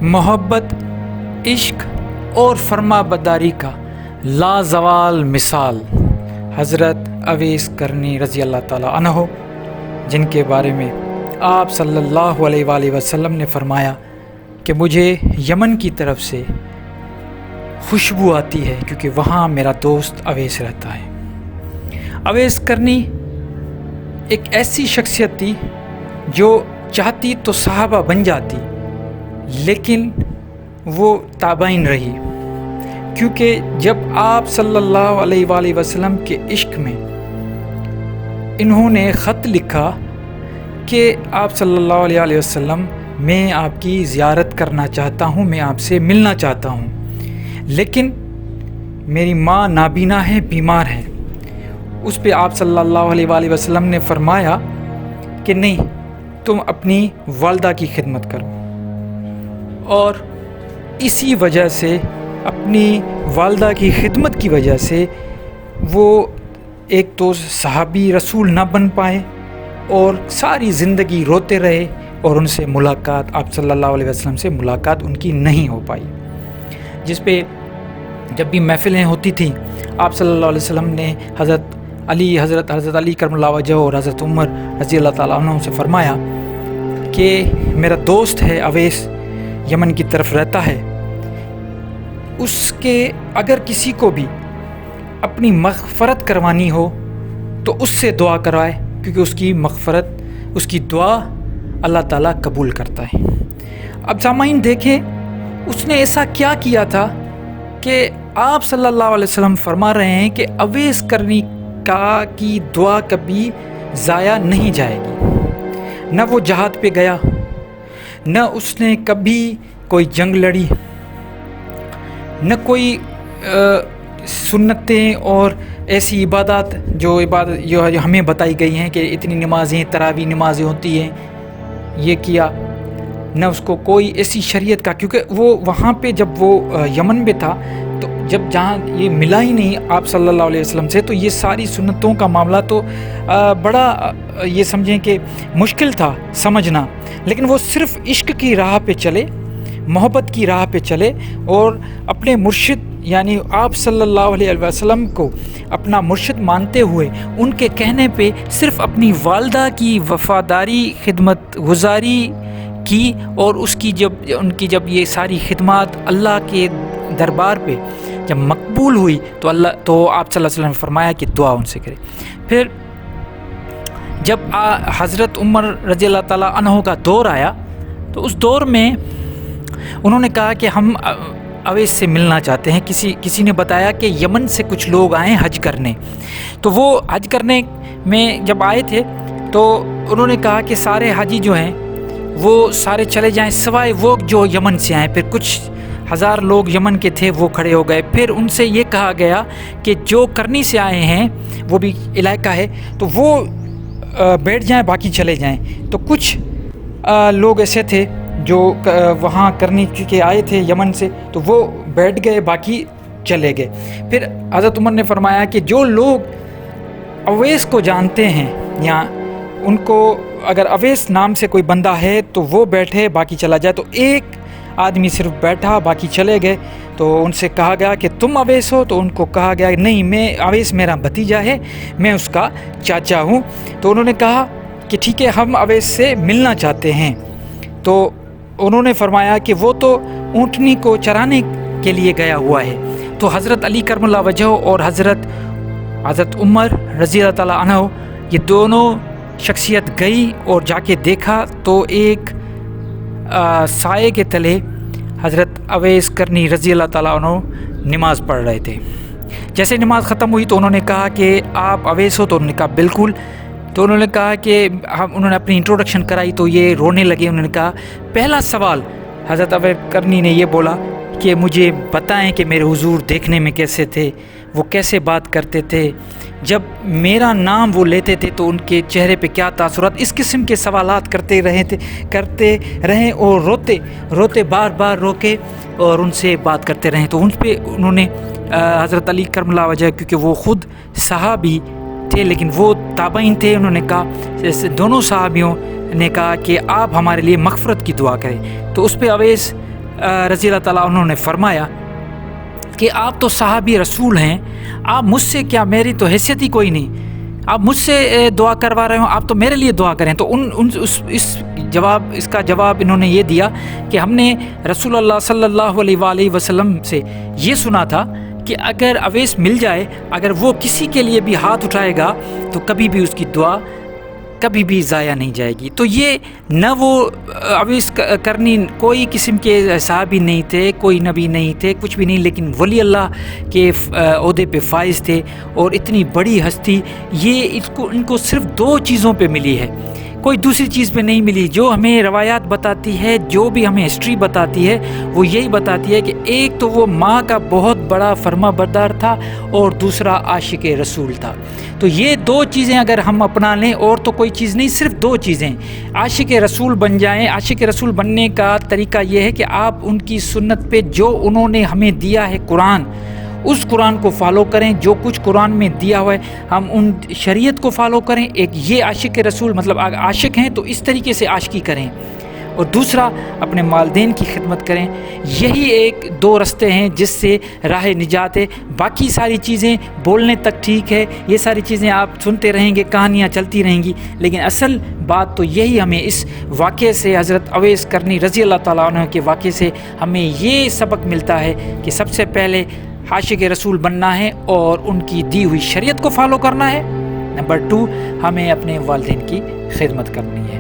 محبت، عشق اور فرما برداری کا لازوال مثال حضرت اویس کرنی رضی اللہ تعالیٰ عنہ، جن کے بارے میں آپ صلی اللہ علیہ وآلہ وسلم نے فرمایا کہ مجھے یمن کی طرف سے خوشبو آتی ہے کیونکہ وہاں میرا دوست اویس رہتا ہے۔ اویس کرنی ایک ایسی شخصیت تھی جو چاہتی تو صحابہ بن جاتی، لیکن وہ تابعین رہی، کیونکہ جب آپ صلی اللہ علیہ وآلہ وسلم کے عشق میں انہوں نے خط لکھا کہ آپ صلی اللہ علیہ وآلہ وسلم میں آپ کی زیارت کرنا چاہتا ہوں، میں آپ سے ملنا چاہتا ہوں، لیکن میری ماں نابینا ہے، بیمار ہے۔ اس پہ آپ صلی اللہ علیہ وآلہ وسلم نے فرمایا کہ نہیں، تم اپنی والدہ کی خدمت کرو، اور اسی وجہ سے اپنی والدہ کی خدمت کی وجہ سے وہ ایک تو صحابی رسول نہ بن پائے اور ساری زندگی روتے رہے، اور ان سے ملاقات، آپ صلی اللہ علیہ وسلم سے ملاقات ان کی نہیں ہو پائی۔ جس پہ جب بھی محفلیں ہوتی تھیں، آپ صلی اللہ علیہ وسلم نے حضرت علی کرم اللہ وجہہ اور حضرت عمر رضی اللہ تعالیٰ عنہ سے فرمایا کہ میرا دوست ہے اویس، یمن کی طرف رہتا ہے، اس کے اگر کسی کو بھی اپنی مغفرت کروانی ہو تو اس سے دعا کروائے، کیونکہ اس کی مغفرت، اس کی دعا اللہ تعالیٰ قبول کرتا ہے۔ اب سامعین دیکھیں، اس نے ایسا کیا کیا تھا کہ آپ صلی اللہ علیہ وسلم فرما رہے ہیں کہ اویس کرنی کی دعا کبھی ضائع نہیں جائے گی۔ نہ وہ جہاد پہ گیا، نہ اس نے کبھی کوئی جنگ لڑی، نہ کوئی سنتیں اور ایسی عبادات جو ہمیں بتائی گئی ہیں کہ اتنی نمازیں، تراویح نمازیں ہوتی ہیں، یہ کیا، نہ اس کو کوئی ایسی شریعت کا، کیونکہ وہ وہاں پہ جب وہ یمن میں تھا تو جہاں یہ ملا ہی نہیں آپ صلی اللہ علیہ وسلم سے، تو یہ ساری سنتوں کا معاملہ تو بڑا یہ سمجھیں کہ مشکل تھا سمجھنا، لیکن وہ صرف عشق کی راہ پہ چلے، محبت کی راہ پہ چلے، اور اپنے مرشد یعنی آپ صلی اللہ علیہ وسلم کو اپنا مرشد مانتے ہوئے ان کے کہنے پہ صرف اپنی والدہ کی وفاداری، خدمت گزاری کی، اور اس کی جب یہ ساری خدمات اللہ کے دربار پہ جب مقبول ہوئی تو آپ صلی اللہ علیہ وسلم نے فرمایا کہ دعا ان سے کرے۔ پھر جب حضرت عمر رضی اللہ تعالیٰ عنہ کا دور آیا تو اس دور میں انہوں نے کہا کہ ہم اویس سے ملنا چاہتے ہیں۔ کسی نے بتایا کہ یمن سے کچھ لوگ آئے حج کرنے، تو وہ حج کرنے میں جب آئے تھے تو انہوں نے کہا کہ سارے حاجی جو ہیں وہ سارے چلے جائیں سوائے وہ جو یمن سے آئے۔ پھر کچھ ہزار لوگ یمن کے تھے، وہ کھڑے ہو گئے۔ پھر ان سے یہ کہا گیا کہ جو کرنی سے آئے ہیں، وہ بھی علاقہ ہے، تو وہ بیٹھ جائیں، باقی چلے جائیں۔ تو کچھ لوگ ایسے تھے جو وہاں کرنی کے آئے تھے یمن سے، تو وہ بیٹھ گئے، باقی چلے گئے۔ پھر حضرت عمر نے فرمایا کہ جو لوگ اویس کو جانتے ہیں، یا ان کو اگر اویس نام سے کوئی بندہ ہے تو وہ بیٹھے، باقی چلا جائے۔ تو ایک آدمی صرف بیٹھا، باقی چلے گئے۔ تو ان سے کہا گیا کہ تم اویس ہو؟ تو ان کو کہا گیا نہیں، اویس میرا بھتیجا ہے، میں اس کا چاچا ہوں۔ تو انہوں نے کہا کہ ٹھیک ہے، ہم اویس سے ملنا چاہتے ہیں۔ تو انہوں نے فرمایا کہ وہ تو اونٹنی کو چرانے کے لیے گیا ہوا ہے۔ تو حضرت علی کرم اللہ وجہہ اور حضرت عمر رضی اللہ تعالیٰ عنہ، یہ دونوں شخصیت گئی اور جا کے دیکھا تو ایک سائے کے تلے حضرت اویس کرنی رضی اللہ تعالیٰ عنہ نماز پڑھ رہے تھے۔ جیسے نماز ختم ہوئی تو انہوں نے کہا کہ آپ اویس ہو؟ تو انہوں نے کہا بالکل۔ تو انہوں نے کہا کہ انہوں نے اپنی انٹروڈکشن کرائی تو یہ رونے لگے۔ انہوں نے کہا پہلا سوال حضرت اویس کرنی نے یہ بولا کہ مجھے بتائیں کہ میرے حضور دیکھنے میں کیسے تھے، وہ کیسے بات کرتے تھے، جب میرا نام وہ لیتے تھے تو ان کے چہرے پہ کیا تاثرات، اس قسم کے سوالات کرتے رہے اور روتے بار بار روکے اور ان سے بات کرتے رہے۔ تو ان پہ انہوں نے حضرت علی کرم اللہ وجہہ، کیونکہ وہ خود صحابی تھے لیکن وہ تابعین تھے، انہوں نے کہا، دونوں صحابیوں نے کہا کہ آپ ہمارے لیے مغفرت کی دعا کریں۔ تو اس پہ اویس رضی اللہ تعالیٰ عنہ نے فرمایا کہ آپ تو صحابی رسول ہیں، آپ مجھ سے کیا، میری تو حیثیت ہی کوئی نہیں، آپ مجھ سے دعا کروا رہے ہوں، آپ تو میرے لیے دعا کریں۔ تو اس کا جواب انہوں نے یہ دیا کہ ہم نے رسول اللہ صلی اللہ علیہ وآلہ وسلم سے یہ سنا تھا کہ اگر اویس مل جائے، اگر وہ کسی کے لیے بھی ہاتھ اٹھائے گا تو کبھی بھی اس کی دعا کبھی بھی ضائع نہیں جائے گی۔ تو یہ نہ وہ اویس کرنی کوئی قسم کے صحابی نہیں تھے، کوئی نبی نہیں تھے، کچھ بھی نہیں، لیکن ولی اللہ کے عہدے پہ فائز تھے اور اتنی بڑی ہستی، یہ ان کو صرف 2 چیزوں پہ ملی ہے، کوئی دوسری چیز پہ نہیں ملی۔ جو ہمیں روایات بتاتی ہے، جو بھی ہمیں ہسٹری بتاتی ہے، وہ یہی بتاتی ہے کہ ایک تو وہ ماں کا بہت بڑا فرما بردار تھا اور دوسرا عاشق رسول تھا۔ تو یہ 2 چیزیں اگر ہم اپنا لیں، اور تو کوئی چیز نہیں، صرف 2 چیزیں، عاشق رسول بن جائیں۔ عاشق رسول بننے کا طریقہ یہ ہے کہ آپ ان کی سنت پہ جو انہوں نے ہمیں دیا ہے قرآن، اس قرآن کو فالو کریں، جو کچھ قرآن میں دیا ہوا ہے ہم ان شریعت کو فالو کریں۔ ایک یہ عاشق رسول، مطلب عاشق ہیں تو اس طریقے سے عاشقی کریں، اور دوسرا اپنے والدین کی خدمت کریں۔ یہی ایک 2 رستے ہیں جس سے راہ نجات ہے۔ باقی ساری چیزیں بولنے تک ٹھیک ہے، یہ ساری چیزیں آپ سنتے رہیں گے، کہانیاں چلتی رہیں گی، لیکن اصل بات تو یہی ہمیں اس واقعے سے، حضرت اویس کرنی رضی اللہ تعالیٰ عنہ کے واقعے سے ہمیں یہ سبق ملتا ہے کہ سب سے پہلے عاشق رسول بننا ہے اور ان کی دی ہوئی شریعت کو فالو کرنا ہے۔ نمبر 2، ہمیں اپنے والدین کی خدمت کرنی ہے۔